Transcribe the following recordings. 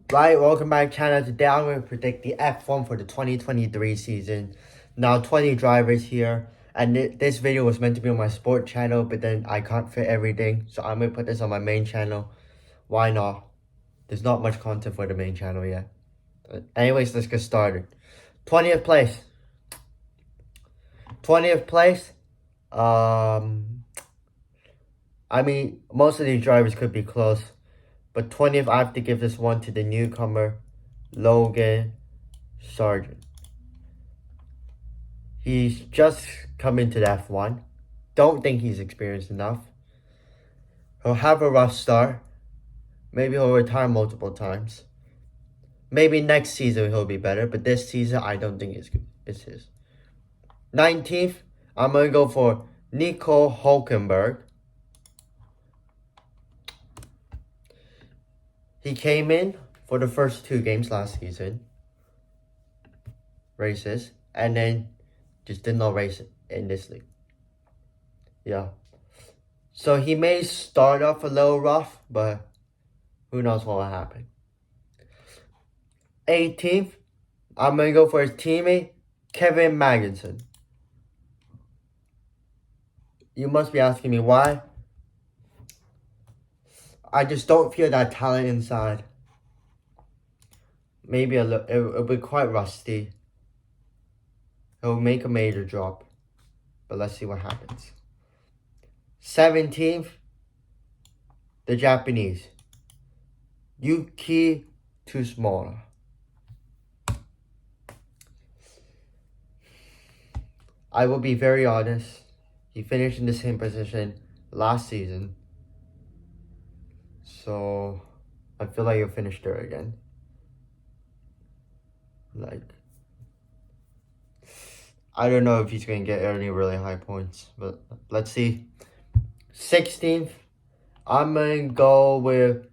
Right, welcome back channel. Today I'm going to predict the F1 for the 2023 season. Now 20 drivers here, and this video was meant to be on my sport channel, but then I can't fit everything, so I'm going to put this on my main channel. Why not? There's not much content for the main channel yet. Anyways, let's get started. 20th place. 20th place. I mean, most of these drivers could be close. But 20th, I have to give this one to the newcomer, Logan Sargent. He's just come into the F1. Don't think he's experienced enough. He'll have a rough start. Maybe he'll retire multiple times. Maybe next season he'll be better, but this season I don't think it's his. 19th, I'm going to go for Nico Hulkenberg. He came in for the first 2 games last season. Races. And then just did not race in this league. Yeah. So he may start off a little rough, but who knows what will happen. 18th, I'm going to go for his teammate, Kevin Magnussen. You must be asking me why. I just don't feel that talent inside. Maybe it'll be quite rusty. It'll make a major drop. But let's see what happens. 17th, the Japanese, Yuki Tsunoda. I will be very honest. He finished in the same position last season. So I feel like he'll finish there again. I don't know if he's going to get any really high points, but let's see. 16th, I'm going to go with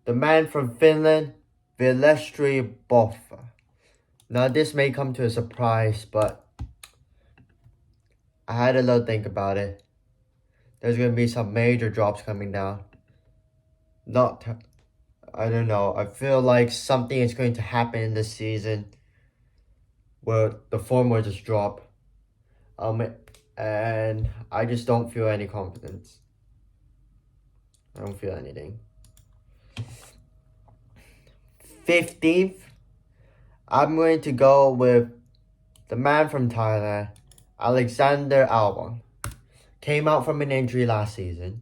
the man from Finland, Valtteri Bottas. Now, this may come to a surprise, but I had a little think about it. There's going to be some major drops coming down. I don't know. I feel like something is going to happen in this season where the form will just drop. And I just don't feel any confidence. I don't feel anything. 15th, I'm going to go with the man from Thailand, Alexander Albon. Came out from an injury last season.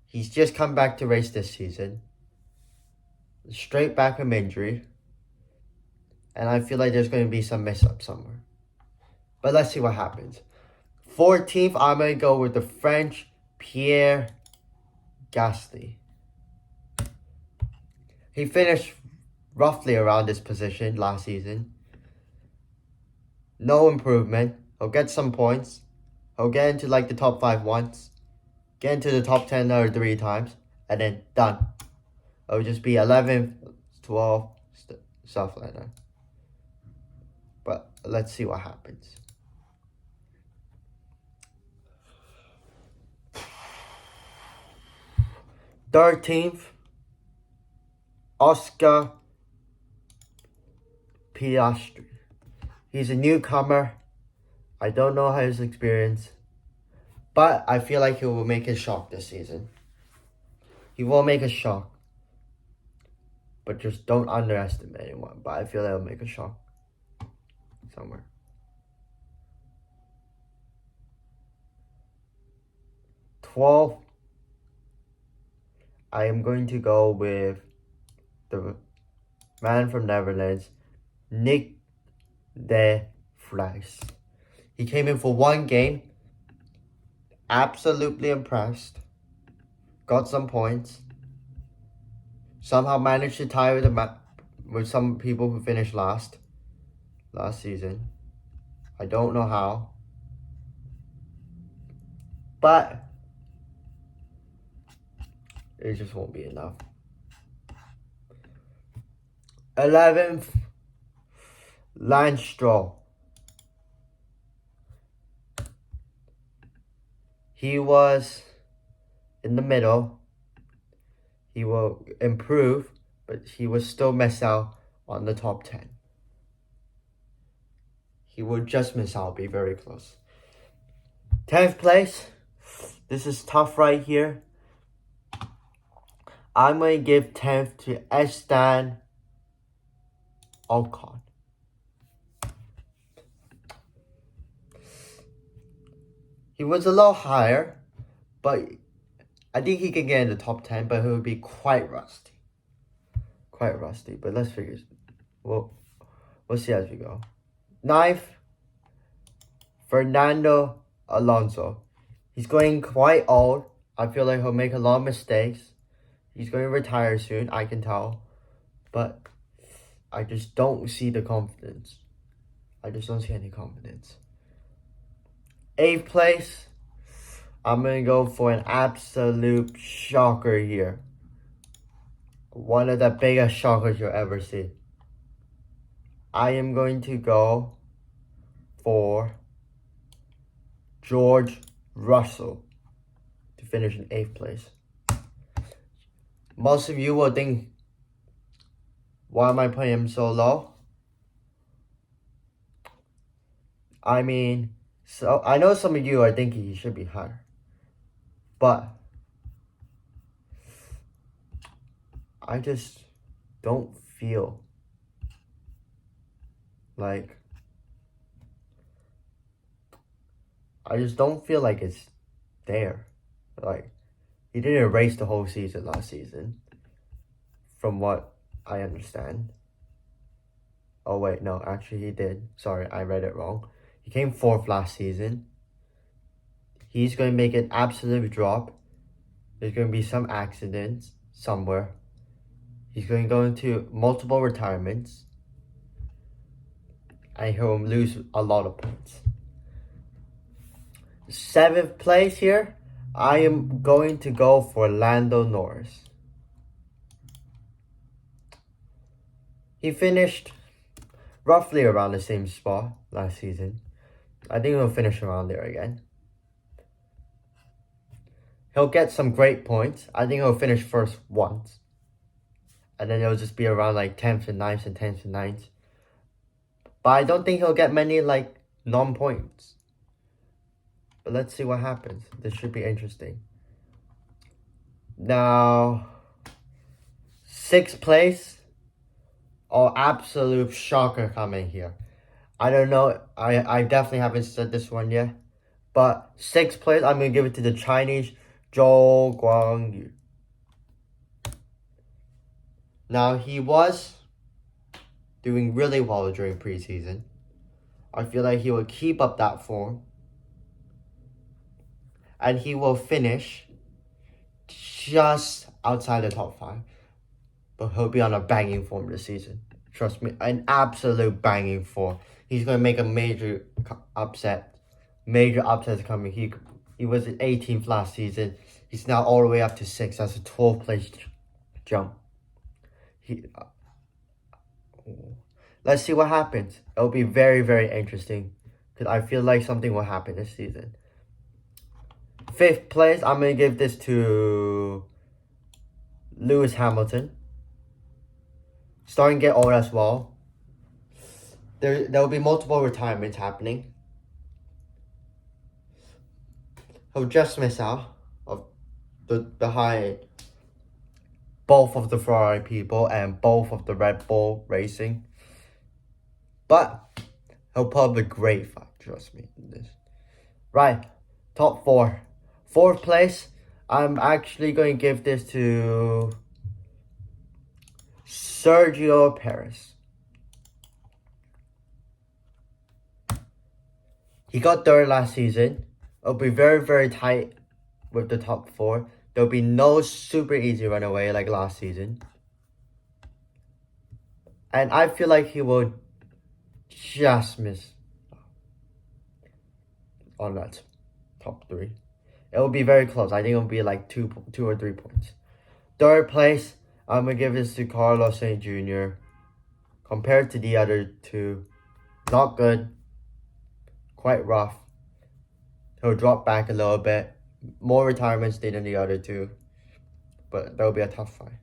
He's just come back to race this season. Straight back from injury. And I feel like there's going to be some mess up somewhere. But let's see what happens. 14th, I'm going to go with the French Pierre Gasly. He finished roughly around this position last season. No improvement. He'll get some points. He'll get into like the top 5 once. Get into the top 10 or 3 times. And then done. It'll just be 11th, 12th, stuff like that. But let's see what happens. 13th, Oscar Piastri. He's a newcomer. I don't know his experience. But I feel like he will make a shock this season. He will make a shock. But just don't underestimate anyone. But I feel like he'll make a shock somewhere. 12th, I am going to go with the man from Netherlands, Nick de Vries. He came in for 1 game. Absolutely impressed. Got some points. Somehow managed to tie with some people who finished last season. I don't know how. But it just won't be enough. 11th, Lance Stroll. He was in the middle. He will improve, but he will still miss out on the top 10. He will just miss out, be very close. 10th place. This is tough right here. I'm going to give 10th to Estan Alcon. He was a little higher, but I think he can get in the top 10, but he would be quite rusty. Quite rusty, but let's figure it. We'll see as we go. 9th, Fernando Alonso. He's going quite old. I feel like he'll make a lot of mistakes. He's going to retire soon, I can tell. But I just don't see the confidence. I just don't see any confidence. 8th place, I'm going to go for an absolute shocker here. One of the biggest shockers you'll ever see. I am going to go for George Russell to finish in 8th place. Most of you will think, why am I putting him so low? I mean, so I know some of you are thinking he should be higher. But I just don't feel like it's there. Like, he didn't race the whole season last season, from what I understand. Oh wait, no, actually he did. Sorry, I read it wrong. He came 4th last season. He's going to make an absolute drop. There's going to be some accidents somewhere. He's going to go into multiple retirements. And he'll lose a lot of points. 7th place here, I am going to go for Lando Norris. He finished roughly around the same spot last season. I think he'll finish around there again. He'll get some great points. I think he'll finish first once. And then it'll just be around like 10th and 9th and 10th and 9th. But I don't think he'll get many like non-points. But let's see what happens. This should be interesting. Now, 6th place. Oh, absolute shocker coming here. I don't know. I definitely haven't said this one yet. But 6th place, I'm going to give it to the Chinese Zhou Guangyu. Now, he was doing really well during preseason. I feel like he will keep up that form. And he will finish just outside the top 5. But he'll be on a banging form this season. Trust me, an absolute banging form. He's going to make a major upset. Major upsets coming. He was at 18th last season. He's now all the way up to 6th. That's a 12th place jump. Let's see what happens. It'll be very, very interesting. Because I feel like something will happen this season. 5th place, I'm going to give this to Lewis Hamilton. Starting to get old as well. There will be multiple retirements happening. He'll just miss out of behind both of the Ferrari people and both of the Red Bull Racing. But he'll put up a great fight, trust me. Right, top 4. 4th place, I'm actually going to give this to Sergio Perez. He got 3rd last season. It'll be very, very tight with the top 4. There'll be no super easy runaway like last season. And I feel like he will just miss on that top 3. It will be very close. I think it will be like 2 or 3 points. 3rd place, I'm going to give this to Carlos Sainz Jr. Compared to the other 2, not good. Quite rough. He'll drop back a little bit. More retirements than the other 2. But that'll be a tough fight.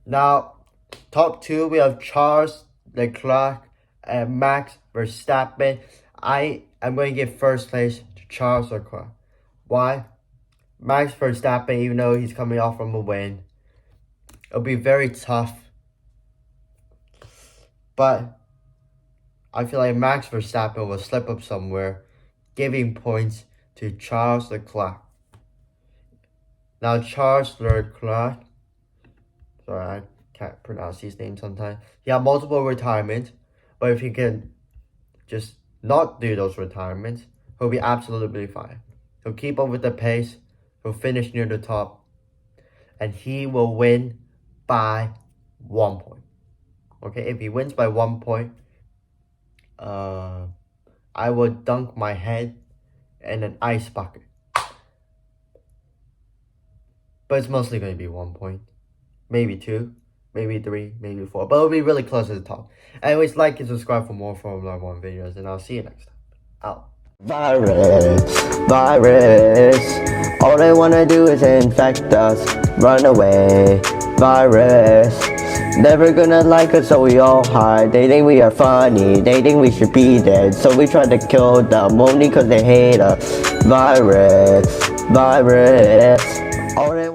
Now, Top 2, we have Charles Leclerc and Max Verstappen. I am going to give first place to Charles Leclerc. Why? Max Verstappen, even though he's coming off from a win, it'll be very tough. But I feel like Max Verstappen will slip up somewhere, giving points to Charles Leclerc. Now, Charles Leclerc, sorry, I can't pronounce his name sometimes. He had multiple retirements, but if he can just not do those retirements, he'll be absolutely fine. He'll keep up with the pace, he'll finish near the top, and he will win by 1 point. Okay, if he wins by 1 point, I will dunk my head in an ice bucket. But it's mostly going to be 1 point. Maybe 2, maybe 3, maybe 4. But it'll be really close to the top. Anyways, like and subscribe for more Formula 1 videos. And I'll see you next time. Out. Virus. All they want to do is infect us. Run away. Virus. Never gonna like us, so we all hide. They think we are funny. They think we should be dead. So we try to kill them only because they hate us. Virus. All they